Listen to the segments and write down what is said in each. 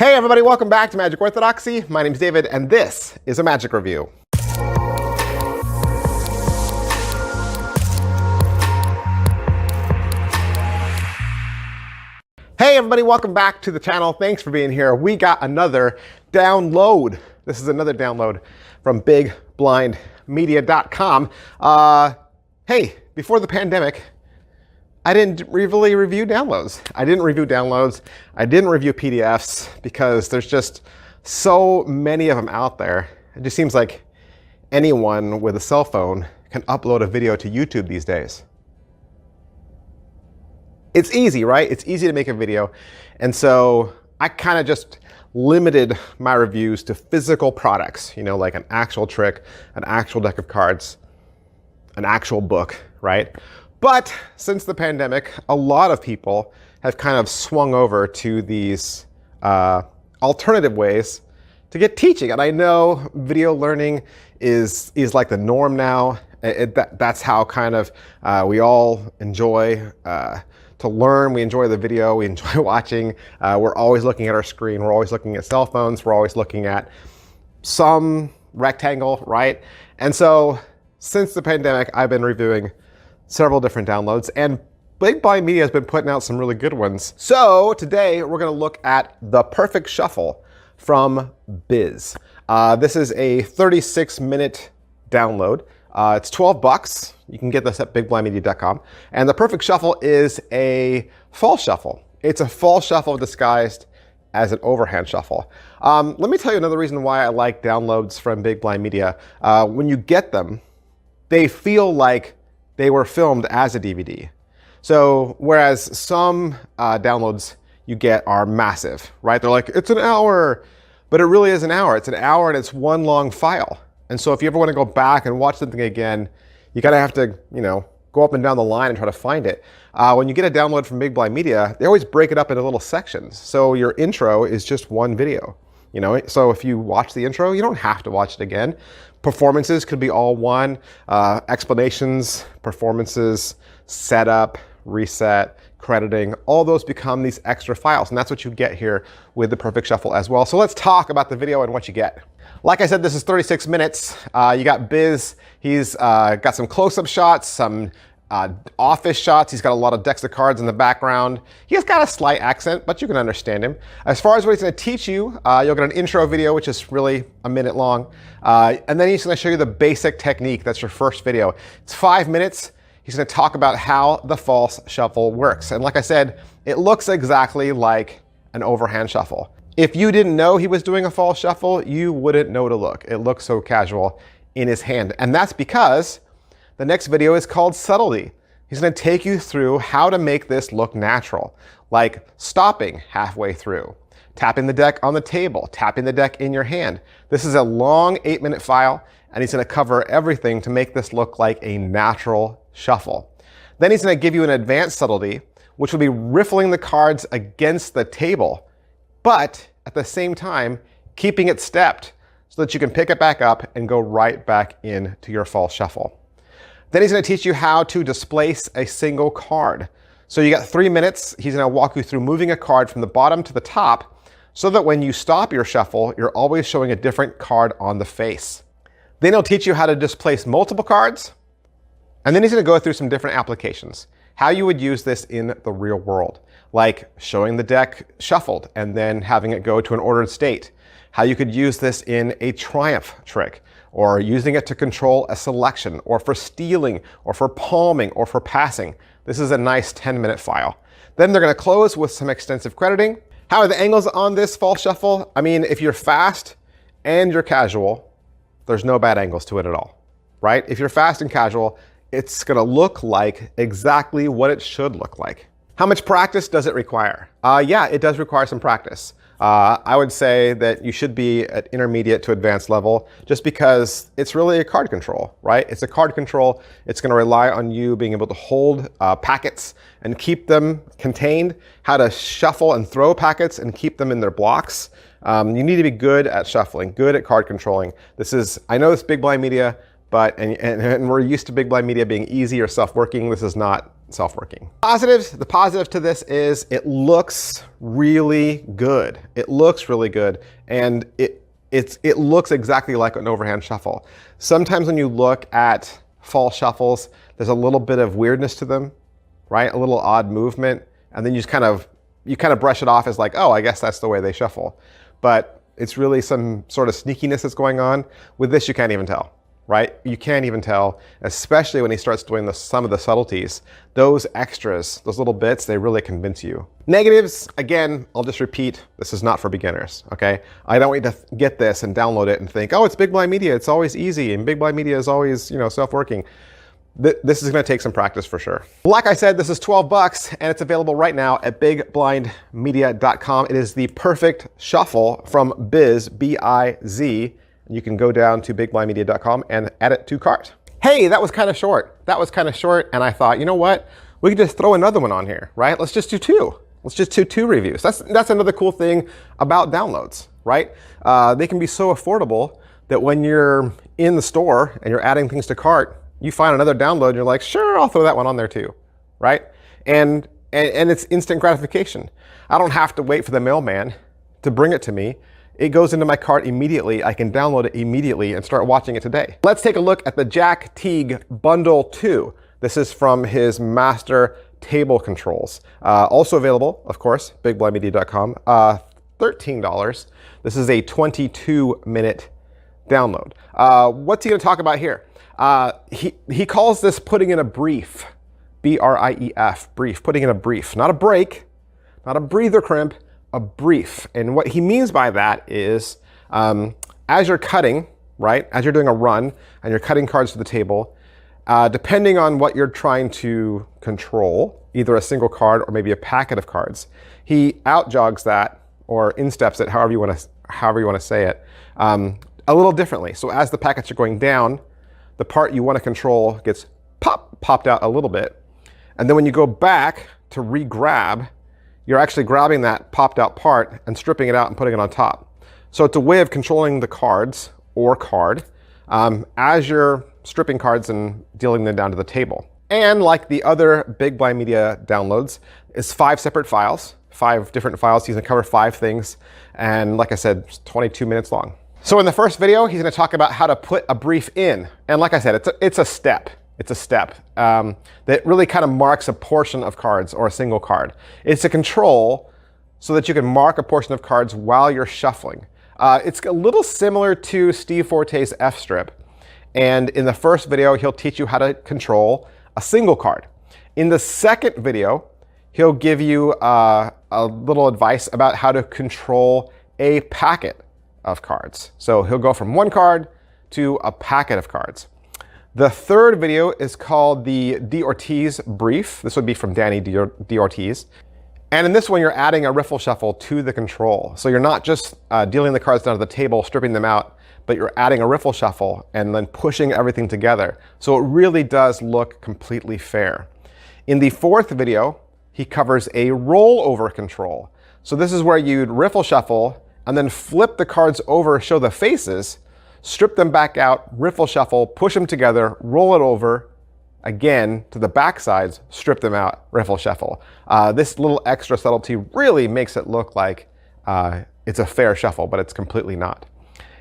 Hey everybody, welcome back to Magic Orthodoxy. My name is David, and this is a magic review. Hey everybody, welcome back to the channel. Thanks for being here. We got another download. This is another download from bigblindmedia.com. Hey, before the pandemic, I didn't really review downloads. I didn't review PDFs because there's just so many of them out there. It just seems like anyone with a cell phone can upload a video to YouTube these days. It's easy, right? It's easy to make a video. And so I kind of just limited my reviews to physical products, like an actual trick, an actual deck of cards, an actual book, right? But since the pandemic, a lot of people have kind of swung over to these alternative ways to get teaching. And I know video learning is like the norm now. That's how kind of we all enjoy to learn. We enjoy the video, we enjoy watching. We're always looking at our screen. We're always looking at cell phones. We're always looking at some rectangle, right? And so since the pandemic, I've been reviewing several different downloads, and Big Blind Media has been putting out some really good ones. So today we're going to look at The Perfect Shuffle from Biz. This is a 36-minute download. It's 12 bucks. You can get this at bigblindmedia.com. And The Perfect Shuffle is a fall shuffle. It's a fall shuffle disguised as an overhand shuffle. Let me tell you another reason why I like downloads from Big Blind Media. When you get them, they feel like they were filmed as a DVD. So whereas some downloads you get are massive, right? They're like, it's an hour, but it really is an hour. It's an hour and it's one long file. And so if you ever want to go back and watch something again, you kind of have to, go up and down the line and try to find it. When you get a download from Big Blind Media, they always break it up into little sections. So your intro is just one video. So if you watch the intro, you don't have to watch it again. Performances could be all one. Explanations, performances, setup, reset, crediting, all those become these extra files. And that's what you get here with The Perfect Shuffle as well. So let's talk about the video and what you get. Like I said, this is 36 minutes. You got Biz. He's got some close-up shots, some office shots. He's got a lot of decks of cards in the background. He has got a slight accent, but you can understand him. As far as what he's going to teach you, you'll get an intro video, which is really a minute long. And then he's going to show you the basic technique. That's your first video. It's 5 minutes. He's going to talk about how the false shuffle works. And like I said, it looks exactly like an overhand shuffle. If you didn't know he was doing a false shuffle, you wouldn't know to look. It looks so casual in his hand. And that's because the next video is called Subtlety. He's going to take you through how to make this look natural, like stopping halfway through, tapping the deck on the table, tapping the deck in your hand. This is a long 8-minute file, and he's going to cover everything to make this look like a natural shuffle. Then he's going to give you an advanced subtlety, which will be riffling the cards against the table, but at the same time, keeping it stepped so that you can pick it back up and go right back into your false shuffle. Then he's going to teach you how to displace a single card. So you got 3 minutes. He's going to walk you through moving a card from the bottom to the top so that when you stop your shuffle, you're always showing a different card on the face. Then he'll teach you how to displace multiple cards. And then he's going to go through some different applications, how you would use this in the real world, like showing the deck shuffled and then having it go to an ordered state, how you could use this in a triumph trick, or using it to control a selection, or for stealing, or for palming, or for passing. This is a nice 10-minute file. Then they're going to close with some extensive crediting. How are the angles on this false shuffle? I mean, if you're fast and you're casual, there's no bad angles to it at all, right? If you're fast and casual, it's going to look like exactly what it should look like. How much practice does it require? Yeah, it does require some practice. I would say that you should be at intermediate to advanced level just because it's really a card control, right? It's a card control. It's going to rely on you being able to hold packets and keep them contained, how to shuffle and throw packets and keep them in their blocks. You need to be good at shuffling, good at card controlling. I know it's Big Blind Media, but and we're used to Big Blind Media being easy or self-working. This is not self-working. Positives, the positive to this is it looks really good. It looks really good, and it looks exactly like an overhand shuffle. Sometimes when you look at false shuffles, there's a little bit of weirdness to them, right? A little odd movement, and then you kind of brush it off as like, oh, I guess that's the way they shuffle. But it's really some sort of sneakiness that's going on. With this, you can't even tell, right? You can't even tell, especially when he starts doing some of the subtleties. Those extras, those little bits, they really convince you. Negatives, again, I'll just repeat, this is not for beginners, okay? I don't want you to get this and download it and think, oh, it's Big Blind Media, it's always easy, and Big Blind Media is always, self-working. This is gonna take some practice for sure. Like I said, this is 12 bucks, and it's available right now at bigblindmedia.com. It is the perfect shuffle from Biz, B-I-Z. You can go down to bigblindmedia.com and add it to cart. Hey, that was kind of short. And I thought, you know what? We could just throw another one on here, right? Let's just do two. Let's just do two reviews. That's another cool thing about downloads, right? They can be so affordable that when you're in the store and you're adding things to cart, you find another download and you're like, sure, I'll throw that one on there too, right? And it's instant gratification. I don't have to wait for the mailman to bring it to me. It goes into my cart immediately. I can download it immediately and start watching it today. Let's take a look at the Jack Tighe Bundle 2. This is from his master table controls. Also available, of course, bigblindmedia.com, $13. This is a 22-minute download. What's he gonna talk about here? He calls this putting in a brief, B-R-I-E-F, brief, putting in a brief, not a break, not a breather crimp, a brief. And what he means by that is as you're cutting, right, as you're doing a run and you're cutting cards to the table, depending on what you're trying to control, either a single card or maybe a packet of cards, he outjogs that or insteps it, however you want to say it, a little differently. So as the packets are going down, the part you want to control gets popped out a little bit. And then when you go back to re-grab, you're actually grabbing that popped out part and stripping it out and putting it on top. So it's a way of controlling the cards or card as you're stripping cards and dealing them down to the table. And like the other Big Blind Media downloads, it's 5 separate files, 5 different files. He's gonna cover 5 things. And like I said, it's 22 minutes long. So in the first video, he's gonna talk about how to put a brief in. And like I said, it's a step. It's a step that really kind of marks a portion of cards or a single card. It's a control so that you can mark a portion of cards while you're shuffling. It's a little similar to Steve Forte's F-strip. And in the first video, he'll teach you how to control a single card. In the second video, he'll give you a little advice about how to control a packet of cards. So he'll go from 1 card to a packet of cards. The third video is called the D. Ortiz brief. This would be from Danny D. Ortiz. And in this one, you're adding a riffle shuffle to the control. So you're not just dealing the cards down to the table, stripping them out, but you're adding a riffle shuffle and then pushing everything together. So it really does look completely fair. In the fourth video, he covers a rollover control. So this is where you'd riffle shuffle and then flip the cards over, show the faces, strip them back out, riffle shuffle, push them together, roll it over, again to the back sides, strip them out, riffle shuffle. This little extra subtlety really makes it look like it's a fair shuffle, but it's completely not.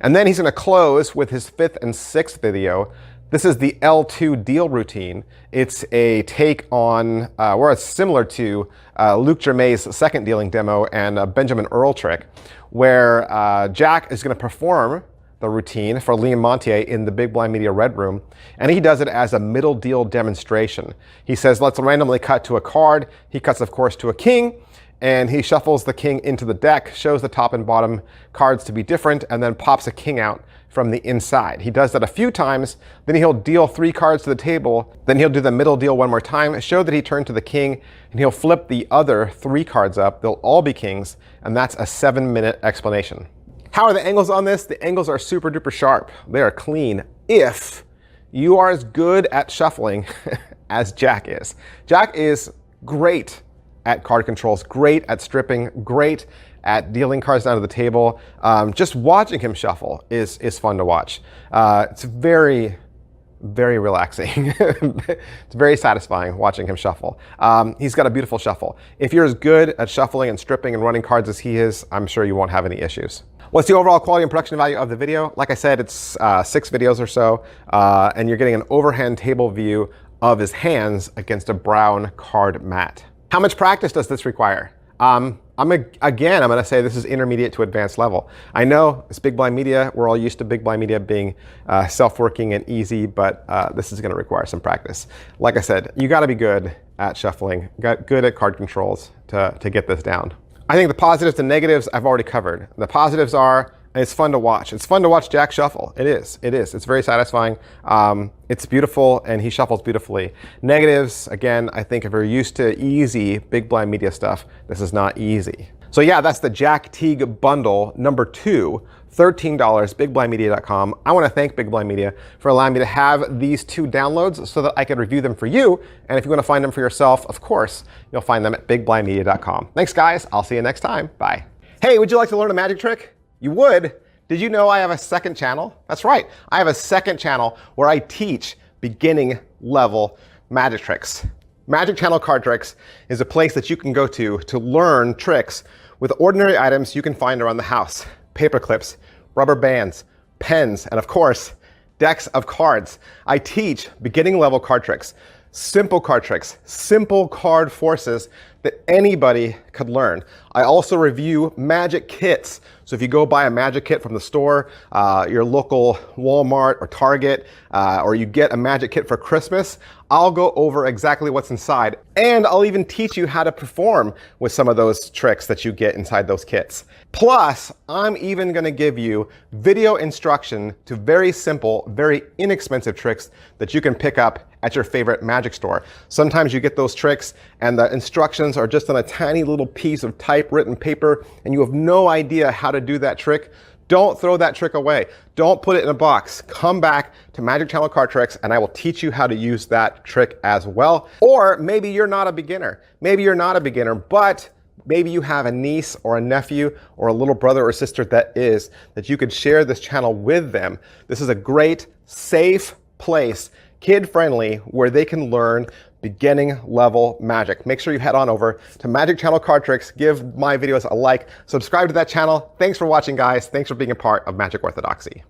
And then he's gonna close with his 5th and 6th video. This is the L2 deal routine. It's a take on, or it's similar to Luke Germain's second dealing demo and Benjamin Earl trick, where Jack is gonna perform the routine for Liam Montier in the Big Blind Media Red Room, and he does it as a middle deal demonstration. He says, let's randomly cut to a card. He cuts, of course, to a king, and he shuffles the king into the deck, shows the top and bottom cards to be different, and then pops a king out from the inside. He does that a few times, then he'll deal 3 cards to the table, then he'll do the middle deal one more time, show that he turned to the king, and he'll flip the other 3 cards up. They'll all be kings, and that's a 7-minute explanation. How are the angles on this? The angles are super duper sharp. They are clean if you are as good at shuffling as Jack is. Jack is great at card controls, great at stripping, great at dealing cards down to the table. Just watching him shuffle is fun to watch. It's very, very relaxing. It's very satisfying watching him shuffle. He's got a beautiful shuffle. If you're as good at shuffling and stripping and running cards as he is, I'm sure you won't have any issues. What's the overall quality and production value of the video? Like I said, it's 6 videos or so, and you're getting an overhand table view of his hands against a brown card mat. How much practice does this require? I'm going to say this is intermediate to advanced level. I know it's Big Blind Media. We're all used to Big Blind Media being self-working and easy, but this is going to require some practice. Like I said, you got to be good at shuffling, good at card controls to get this down. I think the positives and negatives I've already covered. The positives are, it's fun to watch. It's fun to watch Jack shuffle. It is. It's very satisfying. It's beautiful, and he shuffles beautifully. Negatives, again, I think if you're used to easy Big Blind Media stuff, this is not easy. So yeah, that's the Jack Tighe bundle number 2, $13, bigblindmedia.com. I want to thank Big Blind Media for allowing me to have these 2 downloads so that I can review them for you. And if you want to find them for yourself, of course, you'll find them at bigblindmedia.com. Thanks, guys. I'll see you next time. Bye. Hey, would you like to learn a magic trick? You would? Did you know I have a second channel? That's right. I have a second channel where I teach beginning level magic tricks. Magic Channel Card Tricks is a place that you can go to learn tricks with ordinary items you can find around the house. Paper clips, rubber bands, pens, and of course, decks of cards. I teach beginning level card tricks, simple card forces that anybody could learn. I also review magic kits. So if you go buy a magic kit from the store, your local Walmart or Target, or you get a magic kit for Christmas, I'll go over exactly what's inside. And I'll even teach you how to perform with some of those tricks that you get inside those kits. Plus, I'm even gonna give you video instruction to very simple, very inexpensive tricks that you can pick up at your favorite magic store. Sometimes you get those tricks and the instructions are just on a tiny little piece of typewritten paper and you have no idea how to do that trick. Don't throw that trick away. Don't put it in a box. Come back to Magic Channel Card Tricks and I will teach you how to use that trick as well. Or maybe you're not a beginner. Maybe you're not a beginner, but maybe you have a niece or a nephew or a little brother or sister that you could share this channel with them. This is a great, safe place, kid-friendly, where they can learn beginning level magic. Make sure you head on over to Magic Channel Card Tricks, give my videos a like, subscribe to that channel. Thanks for watching, guys. Thanks for being a part of Magic Orthodoxy.